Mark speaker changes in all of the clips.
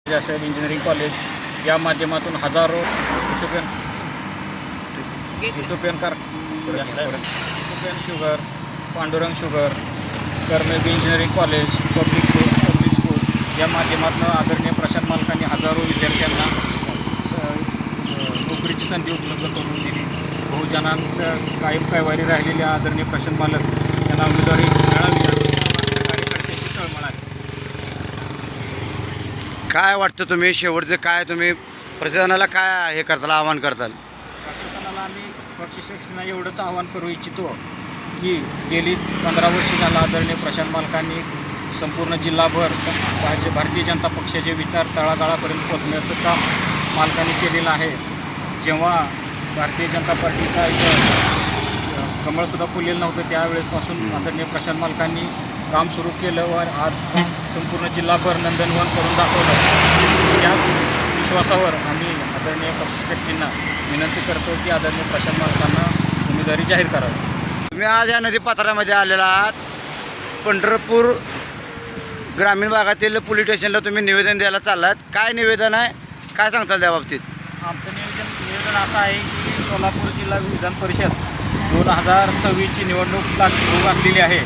Speaker 1: असेल engineering college या माध्यमातून हजारो इथोपियन शुगर, पांडुरंग शुगर, कर्मेबी इंजिनिअरिंग कॉलेज, पब्लिक स्कूल या माध्यमातून आदरणीय प्रशांत मालकांनी हजारो विद्यार्थ्यांना नोकरीची संधी उपलब्ध करून दिली. बहुजनांचं कायम कैवारी राहिलेल्या आदरणीय प्रशांत मालक यांना उमेदवारी मिळावी यासाठी कार्यकर्त्यांची तळमळ आहे.
Speaker 2: काय वाटतं तुम्ही शेवटचं काय तुम्ही प्रशासनाला काय हे करताल आवाहन करताल?
Speaker 1: प्रशासनाला आम्ही पक्षश्रेष्ठींना एवढंच आवाहन करू इच्छितो की गेली 15 वर्षे झाला आदरणीय प्रशांत मालकांनी संपूर्ण जिल्हाभर भारतीय जनता पक्षाचे विचार तळागाळापर्यंत पोहोचण्याचं काम मालकांनी केलेलं आहे. जेव्हा भारतीय जनता पार्टीचा इथं कमळसुद्धा फुललेलं नव्हतं त्यावेळेसपासून आदरणीय प्रशांत मालकांनी काम सुरू केलं व आज संपूर्ण जिल्हाभर नंदनवन करून दाखवलं. त्याच विश्वासावर आम्ही आदरणीय पक्षश्रेष्ठींना विनंती करतो की आदरणीय प्रशांत मालकांना उमेदवारी जाहीर करावी.
Speaker 2: तुम्ही आज या नदीपात्रामध्ये आलेला आहात. पंढरपूर ग्रामीण भागातील पोलीस स्टेशनला तुम्ही निवेदन द्यायला चाललात. काय निवेदन आहे, काय सांगताल त्या बाबतीत?
Speaker 1: आमचं निवेदन असं आहे की सोलापूर जिल्हा विधान परिषद 2026ची निवडणूक सुरू घातलेली आहे.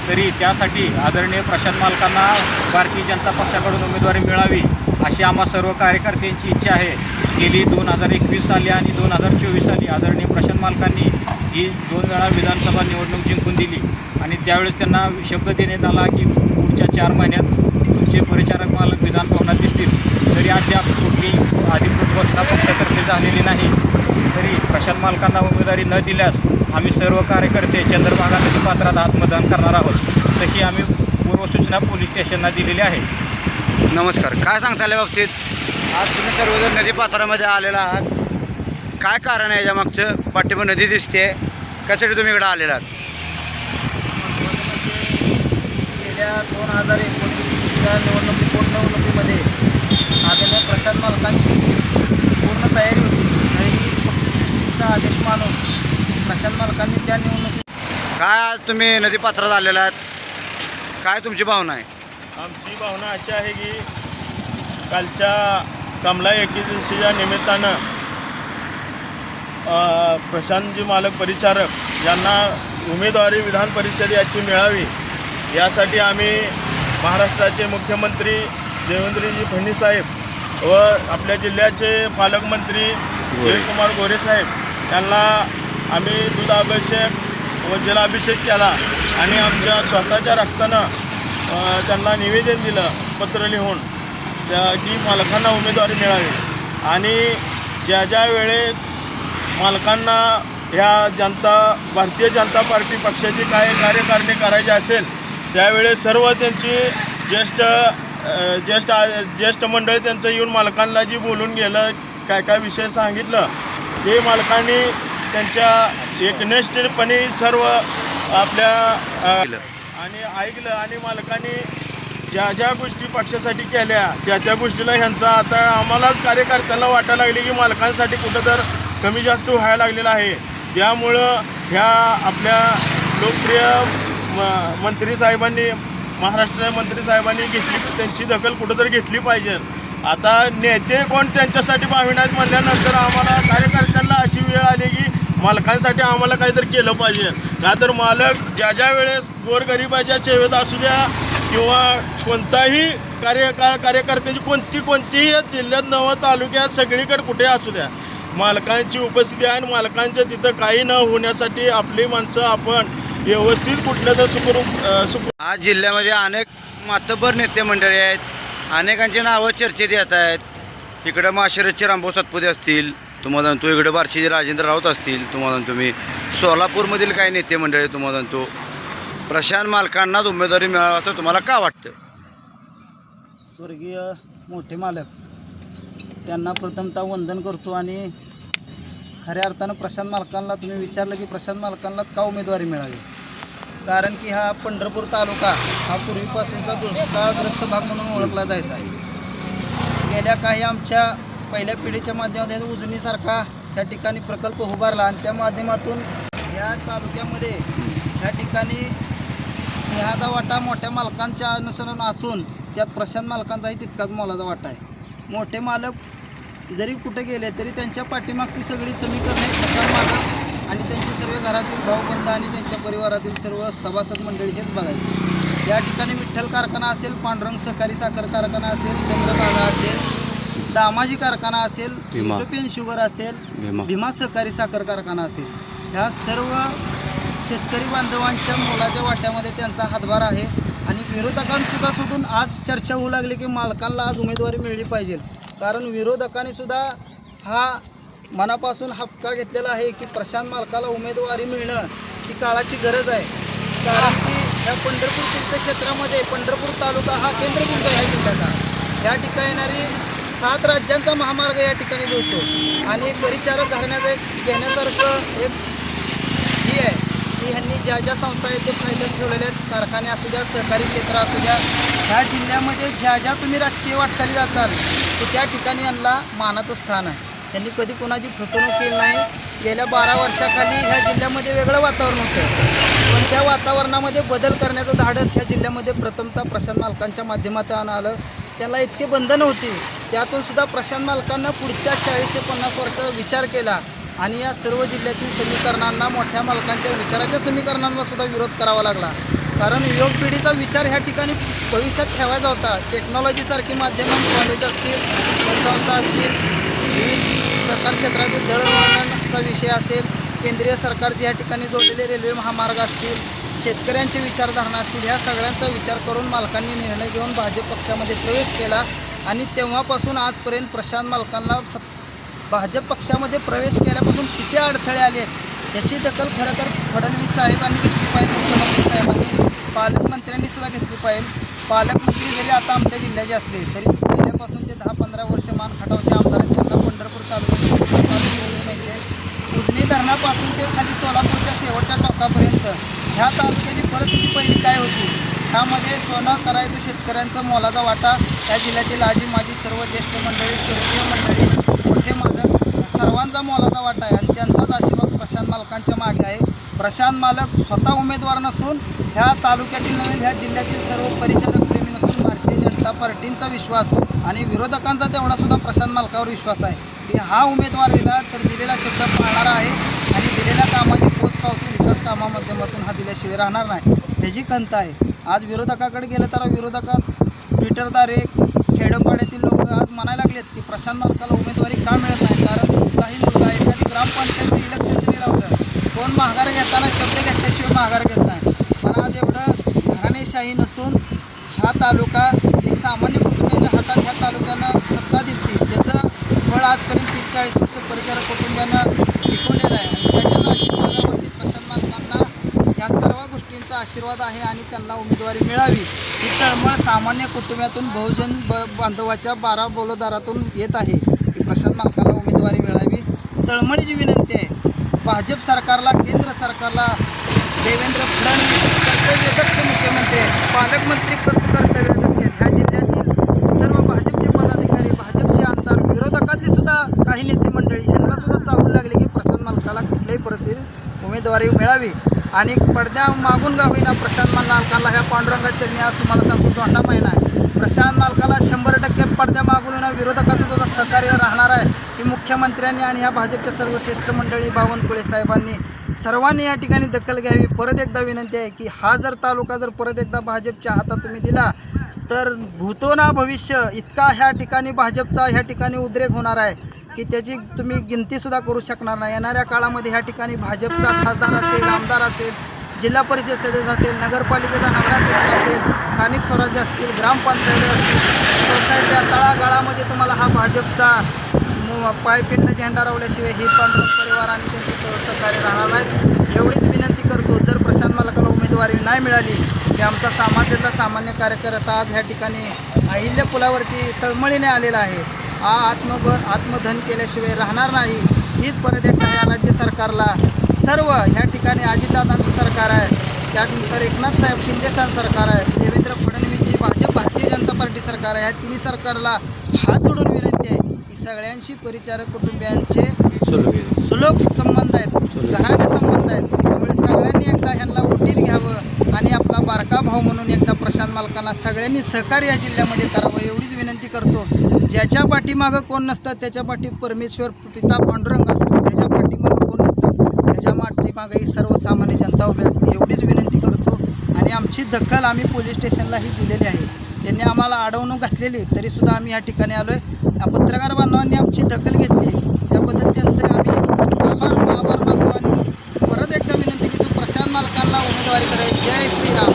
Speaker 1: तरी त्यासाठी आदरणीय प्रशांत मालकांना भारतीय जनता पक्षाकडून उमेदवारी मिळावी अशी आम्हा सर्व कार्यकर्त्यांची इच्छा आहे. गेली 2021 साली आणि 2024 साली आदरणीय प्रशांत मालकांनी ही 2 वेळा विधानसभा निवडणूक जिंकून दिली आणि त्यावेळेस त्यांना शब्द देण्यात आला की पुढच्या 4 महिन्यात तुमचे परिचारक मालक विधान भवनात दिसतील. तरी अद्याप कुठली अधिकृत घोषणा पक्षातर्फे झालेली नाही. तरी प्रशांत मालकांना उमेदवारी न दिल्यास आम्ही सर्व कार्यकर्ते चंद्रभागा नदीपात्रात आत्मदहन करणार आहोत. तशी आम्ही पूर्वसूचना पोलीस स्टेशनला दिलेली आहे.
Speaker 2: नमस्कार, काय सांगताल या बाबतीत? आज तुम्ही सर्वजण नदीपात्रामध्ये आलेला आहात. काय कारण आहे याच्या मागचं? पाठीमागे नदी दिसते, कशासाठी तुम्ही इकडं आलेला आहात?
Speaker 3: गेल्या 2019च्या निवडणुकीमध्ये आदरणीय प्रशांत मालकांची पूर्ण तयारी होती आणि पक्षश्रेष्ठींचा आदेश मानून प्रशांत मालकांनी त्या निवडणुकीत
Speaker 2: काय आज तुम्ही नदीपात्रात आलेला आहात, काय तुमची भावना आहे?
Speaker 4: आमची भावना अशी आहे की कालच्या कमला एकादशीच्या निमित्तानं प्रशांतजी मालक परिचारक यांना उमेदवारी विधान परिषद याची मिळावी यासाठी आम्ही महाराष्ट्राचे मुख्यमंत्री देवेंद्रजी फडणवीस साहेब व आपल्या जिल्ह्याचे पालकमंत्री जयकुमार गोरे साहेब यांना आम्ही दुधाभिषेक व जलाभिषेक केला आणि आमच्या स्वतःच्या रक्तानं त्यांना निवेदन दिलं पत्र लिहून की मालकांना उमेदवारी मिळावी. आणि ज्या वेळेस मालकांना ह्या भारतीय जनता पार्टी पक्षाची काय कार्यकारिणी करायची असेल त्यावेळेस सर्व त्यांची ज्येष्ठ मंडळी त्यांचं येऊन मालकांना जी बोलून गेलं काय विषय सांगितलं ते मालकांनी त्यांच्या एकनिष्ठपणे सर्व आपल्या आणि ऐकलं आणि मालकांनी ज्या गोष्टी पक्षासाठी केल्या त्या गोष्टीला ह्यांचा आता आम्हालाच कार्यकर्त्यांना वाटायला लागले की मालकांसाठी कुठं तर कमी जास्त व्हायला लागलेलं आहे. त्यामुळं ह्या आपल्या लोकप्रिय मंत्री साहेबांनी महाराष्ट्र मंत्री साहेबांनी त्यांची दखल कुठंतरी घेतली पाहिजे. आता नेते कोण त्यांच्यासाठी भाविनात म्हणल्यानंतर आम्हाला कार्यकर्त्यांना अशी वेळ आली की मालकांसाठी आम्हाला काहीतरी केलं पाहिजे. का तर मालक ज्या वेळेस गोरगरिबाच्या सेवेत असू द्या किंवा कोणताही कार्यकर्त्याची कोणतीही जिल्ह्यात नवं तालुक्यात सगळीकडे कुठे असू द्या मालकांची उपस्थिती आहे आणि मालकांच्या तिथं काही न होण्यासाठी आपली माणसं आपण व्यवस्थित कुठलं तर
Speaker 2: आज जिल्ह्यामध्ये अनेक मातब्बर नेते मंडळी आहेत. अनेकांची नावं चर्चेत येत आहेत. इकडं माळशिरसचे रामभाऊ सातपुते असतील, तुम्हाला सांगतो इकडं बार्शीचे राजेंद्र राऊत असतील, तुम्हाला सांगतो मी सोलापूरमधील काही नेते मंडळी तुम्हाला सांगतो प्रशांत मालकांनाच उमेदवारी मिळावं असं तुम्हाला का वाटतं?
Speaker 3: स्वर्गीय मोठे मालक त्यांना प्रथमतः वंदन करतो आणि खऱ्या अर्थानं प्रशांत मालकांना तुम्ही विचारलं की प्रशांत मालकांनाच का उमेदवारी मिळावी. कारण की हा पंढरपूर तालुका हा पूर्वीपासूनचा दुष्काळग्रस्त भाग म्हणून ओळखला जायचा आहे. गेल्या काही आमच्या पहिल्या पिढीच्या माध्यमातून उजनीसारखा त्या ठिकाणी प्रकल्प उभारला आणि त्या माध्यमातून या तालुक्यामध्ये या ठिकाणी सिंहाचा वाटा मोठ्या मालकांच्या अनुसरण असून त्यात प्रशांत मालकांचाही तितकाच मोलाचा वाटा आहे. मोठे मालक जरी कुठे गेले तरी त्यांच्या पाठीमागची सगळी समीकरणे प्रशांत मालक आणि त्यांचे सर्व घरातील भाऊबंध आणि त्यांच्या परिवारातील सर्व सभासद मंडळी हेच बघायचे. या ठिकाणी विठ्ठल कारखाना असेल, पांडुरंग सहकारी साखर कारखाना असेल, चंद्रभागा असेल, दामाजी कारखाना असेल, युरोपियन शुगर असेल, भीमा सहकारी साखर कारखाना असेल, ह्या सर्व शेतकरी बांधवांच्या मोलाच्या वाट्यामध्ये त्यांचा हातभार आहे. आणि विरोधकांसुद्धा सोडून आज चर्चा होऊ लागली की मालकांना आज उमेदवारी मिळली पाहिजे. कारण विरोधकांनी सुद्धा हा मनापासून हक्का घेतलेला आहे की प्रशांत मालकाला उमेदवारी मिळणं ही काळाची गरज आहे. कारण की ह्या पंढरपूर तीर्थक्षेत्रामध्ये पंढरपूर तालुका हा केंद्रबिंदू आहे ह्या जिल्ह्याचा. या ठिकाणी येणारी 7 राज्यांचा महामार्ग या ठिकाणी जोडतो आणि परिचारक घेण्यासारखं एक ही आहे की ह्यांनी ज्या ज्या संस्था आहेत ते फायद्यात ठेवलेल्या आहेत. कारखाने असू द्या, सहकारी क्षेत्र असू द्या, ह्या जिल्ह्यामध्ये ज्या ज्या तुम्ही राजकीय वाटचाली जाताल तर त्या ठिकाणी यांना मानाचं स्थान आहे. त्यांनी कधी कोणाची फसवणूक केली नाही. गेल्या 12 वर्षाखाली ह्या जिल्ह्यामध्ये वेगळं वातावरण होतं, पण त्या वातावरणामध्ये बदल करण्याचं धाडस ह्या जिल्ह्यामध्ये प्रथमतः प्रशांत मालकांच्या माध्यमातून आलं. त्याला इतके बंधनं होती, त्यातून सुद्धा प्रशांत मालकांना पुढच्या 40 ते 50 वर्षाचा विचार केला आणि या सर्व जिल्ह्यातील समीकरणांना, मोठ्या मालकांच्या विचाराच्या समीकरणांना सुद्धा विरोध करावा लागला. कारण युवक पिढीचा विचार ह्या ठिकाणी भविष्यात ठेवायचा होता. टेक्नॉलॉजीसारखी माध्यमं, कॉलेज असतील, संस्था असतील, विविध सरकार क्षेत्रातील दळणवळणाचा विषय असेल, केंद्रीय सरकारचे या ठिकाणी जोडलेले रेल्वे महामार्ग असतील, शेतकऱ्यांचे विचारधारणा असतील, ह्या सगळ्यांचा विचार करून मालकांनी निर्णय घेऊन भाजप पक्षामध्ये प्रवेश केला. आणि तेव्हापासून आजपर्यंत प्रशांत मालकांना भाजप पक्षामध्ये प्रवेश केल्यापासून किती अडथळे आले आहेत याची दखल खरं तर फडणवीस साहेबांनी घेतली पाहिजे, मुख्यमंत्री साहेबांनी, पालकमंत्र्यांनी सुद्धा घेतली पाहिजे. पालकमंत्री जरी आता आमच्या जिल्ह्याचे असले तरी पहिल्यापासून ते 10-15 वर्ष मान खटावचे आमदार आहेत. त्यांना पंढरपूर तालुक्याची माहिती आहे. उजनी धरणापासून ते खाली सोलापूरच्या शेवटच्या टोकापर्यंत ह्या तालुक्याची परिस्थिती पहिली काय होती, ह्यामध्ये सोनं करायचं शेतकऱ्यांचा मोलाचा वाटा, त्या जिल्ह्यातील आजी माजी सर्व ज्येष्ठ मंडळी, स्वर्गीय मंडळी, मोठे मालक सर्वांचा मोलाचा वाटा आहे. आणि त्यांचाच आशीर्वाद प्रशांत मालकांच्या मागे आहे. प्रशांत मालक स्वतः उमेदवार नसून ह्या तालुक्यातील नव्हे ह्या जिल्ह्यातील सर्व परिचारक प्रेमी नसून भारतीय जनता पार्टींचा विश्वास आणि विरोधकांचा तेवढासुद्धा प्रशांत मालकावर विश्वास आहे की हा उमेदवार दिला तर दिलेला शब्द पाळणारा आहे आणि दिलेल्या कामाची पोचपावती विकास कामामाध्यमातून हा दिल्याशिवाय राहणार नाही, ह्याची खंत आहे. आज विरोधकाकडे गेलं तर विरोधकात ट्विटरद्वारे खेडोपाड्यातील लोक आज म्हणायला लागलेत की प्रशांत मालकाला उमेदवारी का मिळत नाही. कारण कुठलाही मुलगा एखादी ग्रामपंचायतचं इलेक्शन जरी लावलं, कोण माघार घेताना शब्द घेतल्याशिवाय माघार घेत नाही. पण आज एवढं घराणेशाही नसून हा तालुका एक सामान्य कुटुंबाच्या हातात ह्या तालुक्यानं सत्ता दिली, त्याचं फळ आजपर्यंत 30-40 वर्ष परिचारक कुटुंबानं टिकवलेलं आहे. आणि त्याच्याच आशीर्वादावरती प्रशांत मालकांना या सर्व गोष्टींचा आशीर्वाद आहे आणि त्यांना उमेदवारी मिळावी ही तळमळ सामान्य कुटुंबातून बहुजन बांधवाच्या 12 बोलोदारातून येत आहे की प्रशांत मालकाला उमेदवारी मिळावी. तळमळीची विनंती आहे भाजप सरकारला, केंद्र सरकारला. देवेंद्र फडणवीस कर्तव्यदक्ष मुख्यमंत्री आहेत, पालकमंत्री कर्तव्यदक्ष आहेत. ह्या जिल्ह्यातील सर्व भाजपचे पदाधिकारी, भाजपचे आमदार, विरोधकातली सुद्धा काही नेते मंडळी ह्यांना सुद्धा चावू लागले की प्रशांत मालकाला कुठल्याही परिस्थितीत उमेदवारी मिळावी. आणि पडद्या मागून का होईना प्रशांत मालकाला ह्या पांडुरंगाच्या चरणी आज तुम्हाला सांगतो दोंडा महिना आहे. प्रशांत मालकाला 100% पडद्या मागून होईना विरोधकाचं सुद्धा सहकार्य राहणार आहे. ही मुख्यमंत्र्यांनी आणि ह्या भाजपच्या सर्व श्रेष्ठ मंडळी, बावनकुळे साहेबांनी सर्वांनी या ठिकाणी दखल घ्यावी. परत एकदा विनंती आहे की हा जर तालुका जर परत एकदा भाजपच्या हातात तुम्ही दिला तर भूतो ना भविष्य इतका ह्या ठिकाणी भाजपचा ह्या ठिकाणी उद्रेक होणार आहे की त्याची तुम्ही गिनतीसुद्धा करू शकणार नाही. येणाऱ्या काळामध्ये ह्या ठिकाणी भाजपचा खासदार असेल, आमदार असेल, जिल्हा परिषद सदस्य असेल, नगरपालिकेचा नगराध्यक्ष असेल, स्थानिक स्वराज्य असतील, ग्रामपंचायती असतील, सोसायट्या, तळागाळामध्ये तुम्हाला हा भाजपचा पायपिंड झेंडा रावल्याशिवाय ही पांडुरंग परिवार आणि त्यांचे सहकार्य राहणार नाहीत. एवढीच विनंती करतो. जर प्रशांत मालकाला उमेदवारी नाही मिळाली की आमचा समाजातला सामान्य कार्यकर्ता आज ह्या ठिकाणी अहिल्या पुलावरती तळमळीने आलेला आहे. हा आत्मधन केल्याशिवाय राहणार नाही. हीच परत एकदा ह्या राज्य सरकारला, सर्व ह्या ठिकाणी अजितदादांचं सरकार आहे, त्यानंतर एकनाथ साहेब शिंदे सरकार आहे, देवेंद्र फडणवीसची भाजप भारतीय जनता पार्टी सरकार आहे, ह्या तिन्ही सरकारला हात जोडून विनंती आहे की सगळ्यांशी परिचारक कुटुंबियांचे सुलोक संबंध आहेत, घराणे संबंध आहेत. त्यामुळे सगळ्यांनी एकदा ह्यांना ओटीत घ्यावं आणि आपला बारका भाऊ म्हणून एकदा प्रशांत मालकांना सगळ्यांनी सहकार्य या जिल्ह्यामध्ये करावं एवढीच विनंती करतो. ज्याच्या पाठीमागं कोण नसतं त्याच्या पाठी परमेश्वर पिता पांडुरंग असतो. ज्याच्या पाठीमागं कोण नसतं त्याच्या पाठीमागं ही सर्वसामान्य जनता उभी असते एवढीच विनंती करतो. आणि आमची दखल आम्ही पोलीस स्टेशनलाही दिलेली आहे. त्यांनी आम्हाला अडवणूक घातलेली तरीसुद्धा आम्ही या ठिकाणी आलो आहे. पत्रकार बांधवांनी आमची दखल घेतली त्याबद्दल त्यांचे आम्ही आभार मानतो. आणि परत एकदा विनंती की प्रशांत मालकांना उमेदवारी करायची. जय श्रीराम.